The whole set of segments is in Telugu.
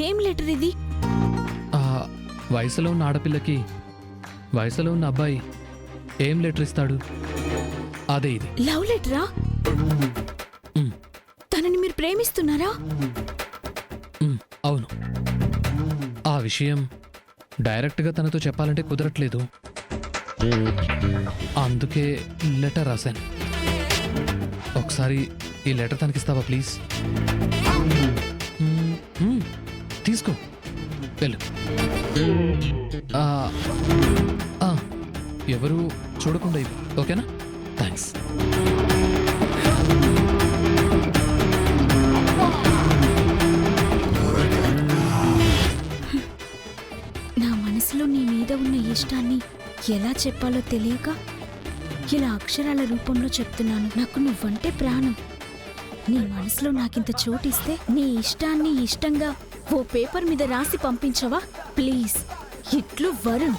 ఏం లెటర్ ఇది? వయసులో ఉన్న ఆడపిల్లకి వయసులో ఉన్న అబ్బాయి ఏం లెటర్ ఇస్తాడు? అదే ఇది. లవ్ లెటరా? తనని మీరు ప్రేమిస్తున్నారా? అవును. ఆ విషయం డైరెక్ట్గా తనతో చెప్పాలంటే కుదరట్లేదు. అందుకే లెటర్ రాశాను. ఒకసారి ఈ లెటర్ తనకిస్తావా ప్లీజ్? తీసుకో, వెళ్ళు. ఎవరు చూడకుండా ఇవ్వు, ఓకేనా? థ్యాంక్స్. నా మనసులో నీ మీద ఉన్న ఇష్టాన్ని ఎలా చెప్పాలో తెలియక ఇలా అక్షరాల రూపంలో చెప్తున్నాను. నాకు నువ్వంటే ప్రాణం. నీ మనసులో నాకింత చోటిస్తే నీ ఇష్టాన్ని ఇష్టంగా ఓ పేపర్ మీద రాసి పంపించవా ప్లీజ్? ఇట్లు వరుణ్.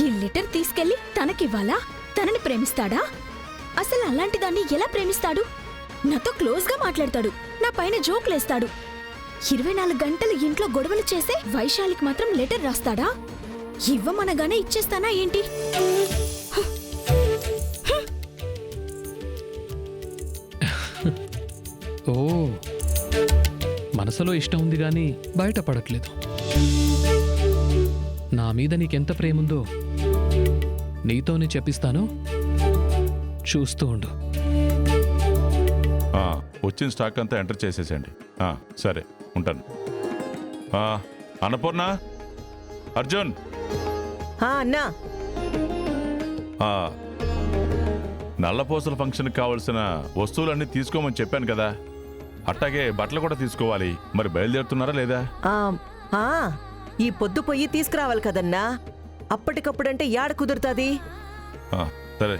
ఈ లెటర్ తీసుకెళ్లి తనకివ్వాలా? తనని ప్రేమిస్తాడా? అసలు అలాంటి దాన్ని ఎలా ప్రేమిస్తాడు? నాతో క్లోజ్ గా మాట్లాడతాడు, నా పైన జోకులేస్తాడు. 24 గంటలు ఇంట్లో గొడవలు చేసే వైశాలికి మాత్రం లెటర్ రాస్తాడా? ఇవ్వమనగానే ఇచ్చేస్తానా ఏంటి? ఓ, మనసులో ఇష్టం ఉంది గాని బయటపడట్లేదు. నా మీద నీకెంత ప్రేముందో నీతోనే చెప్పిస్తాను, చూస్తూ ఉండు. వచ్చిన స్టాక్ అంతా ఎంటర్ చేసేసండి. సరే, ఉంటాను. అన్నపూర్ణ, అర్జున్. అన్నా, నల్లపూసల ఫంక్షన్కి కావలసిన వస్తువులన్నీ తీసుకోమని చెప్పాను కదా, అట్టాగే బట్టలు కూడా తీసుకోవాలి. మరి బయలుదేరుతున్నారా లేదా? ఈ పొద్దు పొయ్యి తీసుకురావాలి కదన్నా. అప్పటికప్పుడంటే యాడ కుదురుతుంది? సరే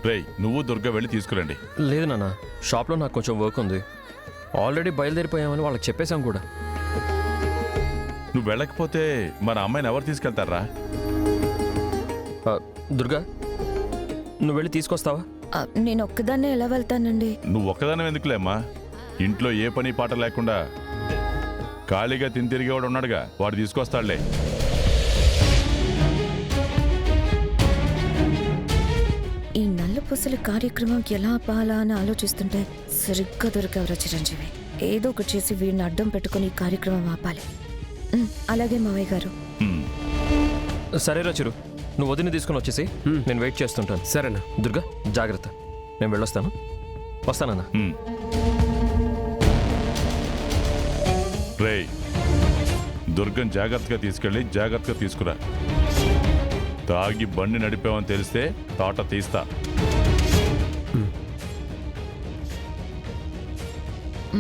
రేయ్, నువ్వు దుర్గా వెళ్ళి తీసుకురండి. లేదు నాన్న, షాప్లో నాకు కొంచెం వర్క్ ఉంది. ఆల్రెడీ బయలుదేరిపోయామని వాళ్ళకి చెప్పేశాం కూడా. నువ్వు వెళ్ళకపోతే మన అమ్మాయిని ఎవరు తీసుకెళ్తారా? దుర్గా, నువ్వు వెళ్ళి తీసుకొస్తావా? నేను ఒక్కదాన్నే ఎలా వెళ్తానండి? నువ్వు ఒక్కదానం ఎందుకులేమ్మా? ఇంట్లో ఏ పని పాట లేకుండా ఖాళీగా తిని తిరిగేవాడు ఉన్నాడుగా, వాడు తీసుకొస్తాడులే. ఈ నల్లపూసల కార్యక్రమం ఎలా ఆపాలా అని ఆలోచిస్తుంటే సరిగ్గా దొరికేవరా చిరంజీవి. ఏదో ఒకటి చేసి వీడిని అడ్డం పెట్టుకుని ఈ కార్యక్రమం ఆపాలి. అలాగే మావయ్య గారు. సరేరా చిరు, నువ్వు వదిన తీసుకుని వచ్చేసి నేను వెయిట్ చేస్తుంటాను. సరేనా? దుర్గా, జాగ్రత్త. నేను వెళ్ళొస్తాను. వస్తానన్నా. రేయ్, దుర్గం జాగ్రత్తగా తీసుకెళ్ళి జాగ్రత్తగా తీసుకురా. తాగి బండి నడిపామని తెలిస్తే తాట తీస్తా.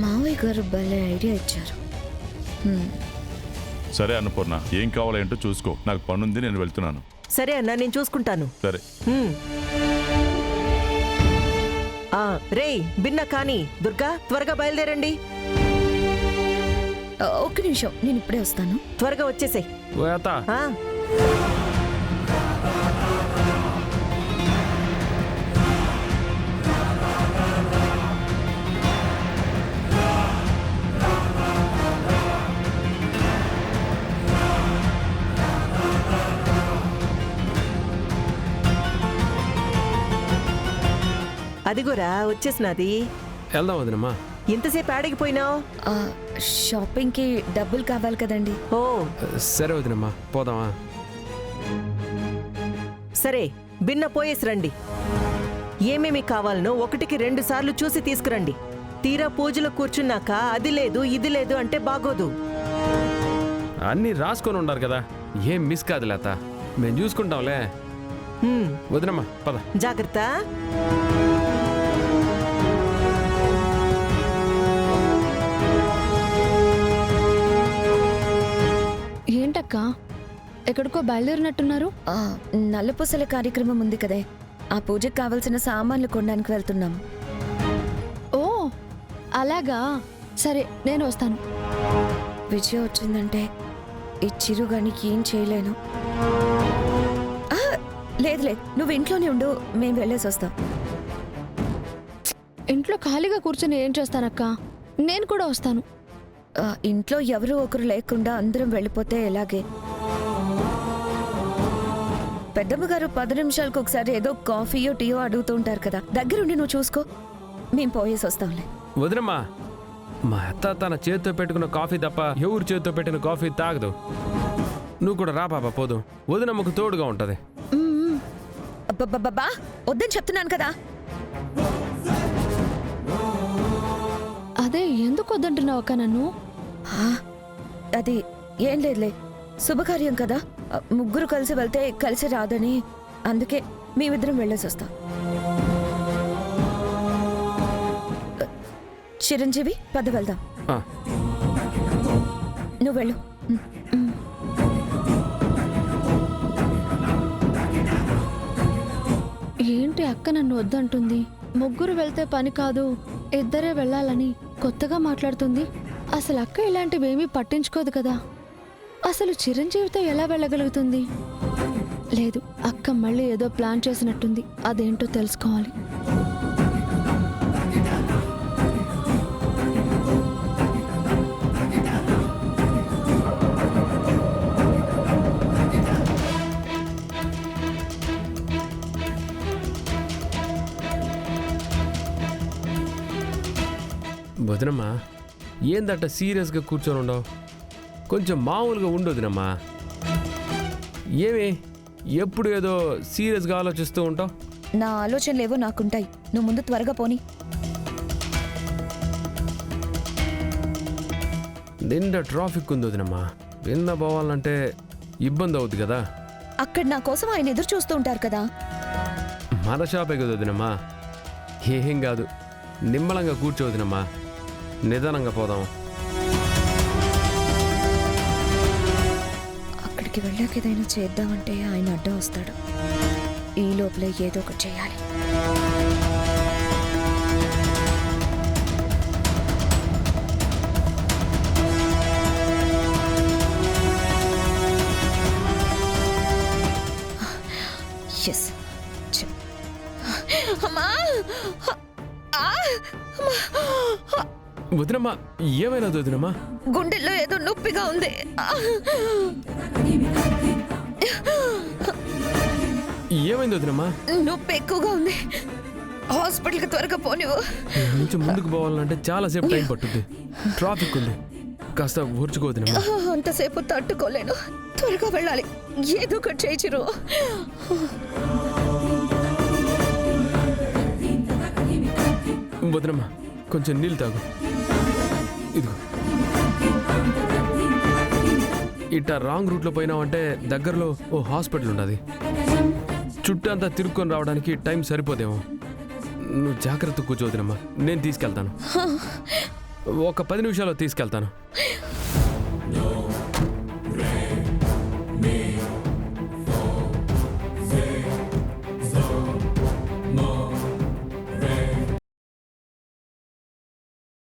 మావయ్య గారు భలే ఐడియా ఇచ్చారు. సరే అన్నపూర్ణ, ఏం కావాలేంటో చూసుకో. నాకు పనుంది, నేను వెళ్తున్నాను. సరే అన్నా, నేను చూసుకుంటాను. సరే. రేయ్, బిన్నా కానీ దుర్గా, త్వరగా బయలుదేరండి. ఒక్క నిమిషం, నేను ఇప్పుడే వస్తాను. త్వరగా వచ్చేసేయ్. అదిగోరా వచ్చేసినది. వెళ్దాం వదినమ్మా. ఇంతసేపు ఆడిగిపోయినావు? షాపింగ్కి డబ్బులు కావాలి కదండి. ఓ సరే వదినమ్మా, పోదామా? సరే, బిన్న పోయేసి రండి. ఏమేమి కావాలనో 1కి 2 సార్లు చూసి తీసుకురండి. తీరా పూజలో కూర్చున్నాక అది లేదు ఇది లేదు అంటే బాగోదు. అన్నీ రాసుకొని ఉండారు కదా, ఏం మిస్ కాదు లేత. మేము చూసుకుంటాంలే. వదినమ్మా, పద. జాగ్రత్త. ఏంటక్క, ఎక్కడికో బయలుదేరినట్టున్నారు? నల్లపూసల కార్యక్రమం ఉంది కదే, ఆ పూజకు కావలసిన సామాన్లు కొనడానికి వెళ్తున్నాం. ఓ అలాగా, సరే నేను వస్తాను. విజయ వచ్చిందంటే ఈ చిరుగానికి ఏం చేయలేను. లేదు నువ్వు ఇంట్లోనే ఉండు, మేము వెళ్ళేసి వస్తాం. ఇంట్లో ఖాళీగా కూర్చొని ఏం చేస్తానక్క? నేను కూడా వస్తాను. ఇంట్లో ఎవరు ఒకరు లేకుండా అందరం వెళ్ళిపోతే ఎలాగే? పెద్దమ్మ గారు 10 నిమిషాలకు ఒకసారి ఏదో కాఫీయో టీయో అడుగుతూ ఉంటారు కదా, దగ్గరుండి నువ్వు చూసుకో, మేము పోయేసి వస్తాంలే. వదినమ్మా, మా అత్త తన చేతితో పెట్టుకున్న కాఫీ తప్ప ఎవరు చేతితో పెట్టిన కాఫీ తాగదు. నువ్వు కూడా రా పాప, పోదు. వదినమ్మకు తోడుగా ఉంటది. అబ్బబ్బబ్బా, వద్దని చెప్తున్నాను కదా. అదే ఎందుకు వద్దంటున్నావు అక్క నన్ను? అది ఏం లేదులే, శుభకార్యం కదా, ముగ్గురు కలిసి వెళ్తే కలిసి రాదని, అందుకే మేమిద్దరం వెళ్ళేసి వస్తాం. చిరంజీవి, పద వెళ్దాం. ఆ, నువ్వు వెళ్ళు. ఏంటి అక్క నన్ను వద్దంటుంది? ముగ్గురు వెళ్తే పని కాదు, ఇద్దరే వెళ్ళాలని కొత్తగా మాట్లాడుతుంది. అసలు అక్క ఇలాంటివేమీ పట్టించుకోదు కదా. అసలు చిరంజీవితో ఎలా వెళ్ళగలుగుతుంది? లేదు, అక్క మళ్ళీ ఏదో ప్లాన్ చేసినట్టుంది. అదేంటో తెలుసుకోవాలి. వదినమ్మా, ఏందట సీరియస్గా కూర్చొని ఉండవు? కొంచెం మామూలుగా ఉండు వదినమ్మా. ఏమి ఎప్పుడు ఏదో సీరియస్గా ఆలోచిస్తూ ఉంటావు? నా ఆలోచనలేవో నాకుంటాయి, నువ్వు ముందు త్వరగా పోని. నిండా ట్రాఫిక్ ఉంది వదినమ్మా. నిన్న పోవాలంటే ఇబ్బంది అవుద్ది కదా. అక్కడ నా కోసం ఆయన ఎదురు చూస్తూ ఉంటారు కదా. మన షాపే కదా వదినమ్మా, ఏం కాదు. నిమ్మలంగా కూర్చో వదినమ్మా, నిదానంగా పోదాం. అక్కడికి వెళ్ళాక ఏదైనా చేద్దామంటే ఆయన అడ్డం వస్తాడు. ఈ లోపలే ఏదో ఒకటి చేయాలి. ఎస్, అమ్మా, వదినమ్మా, ఏమైనా వదినమ్మా? గుండెల్లో ఏదో నొప్పిగా ఉంది. ఏమైంది వదినమ్మా? నొప్పి ఎక్కువగా ఉంది, హాస్పిటల్కి త్వరగా పోనివ్వు. కొంచెం ముందుకు పోవాలంటే చాలాసేపు టైం పట్టుద్ది. ట్రాఫిక్ ఉంది, కాస్త ఓర్చుకో వదినమ్మా. అంతసేపు తట్టుకోలేను, త్వరగా వెళ్ళాలి. ఏదో ఒకటి చేయిచిరు. వదినమ్మా, కొంచెం నీళ్ళు తాగు. ఇదిగో, ఇట్టా రాంగ్ రూట్లో పోయినావంటే దగ్గరలో ఓ హాస్పిటల్ ఉన్నది. చుట్టూ అంతా తిరుక్కొని రావడానికి టైం సరిపోదేమో. నువ్వు జాగ్రత్త కూర్చోవద్దునమ్మా, నేను తీసుకెళ్తాను. ఒక 10 నిమిషాల్లో తీసుకెళ్తాను.